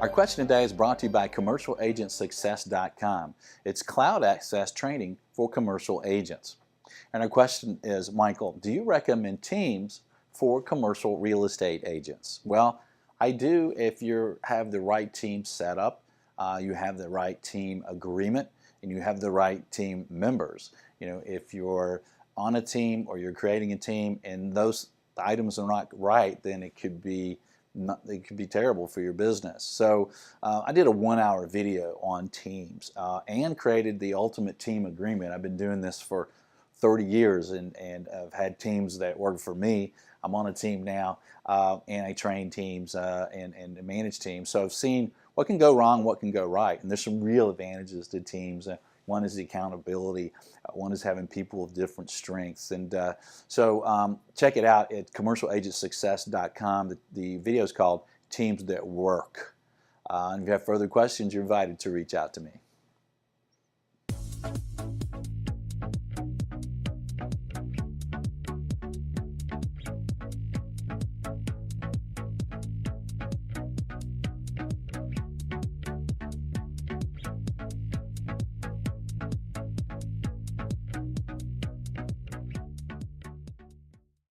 Our question today is brought to you by CommercialAgentSuccess.com. It's cloud access training for commercial agents. And our question is, Michael, do you recommend Teams for commercial real estate agents? Well, I do if you have the right team set up, you have the right team agreement, and you have the right team members. You know, if you're on a team or you're creating a team and those items are not right, then it could be terrible for your business. So I did a 1-hour video on Teams and created the ultimate team agreement. I've been doing this for 30 years and I've had teams that work for me. I'm on a team now and I train teams and manage teams. So I've seen what can go wrong, what can go right. And there's some real advantages to teams. One is the accountability. One is having people of different strengths. And so check it out at CommercialAgentSuccess.com. The video is called Teams That Work. And if you have further questions, you're invited to reach out to me.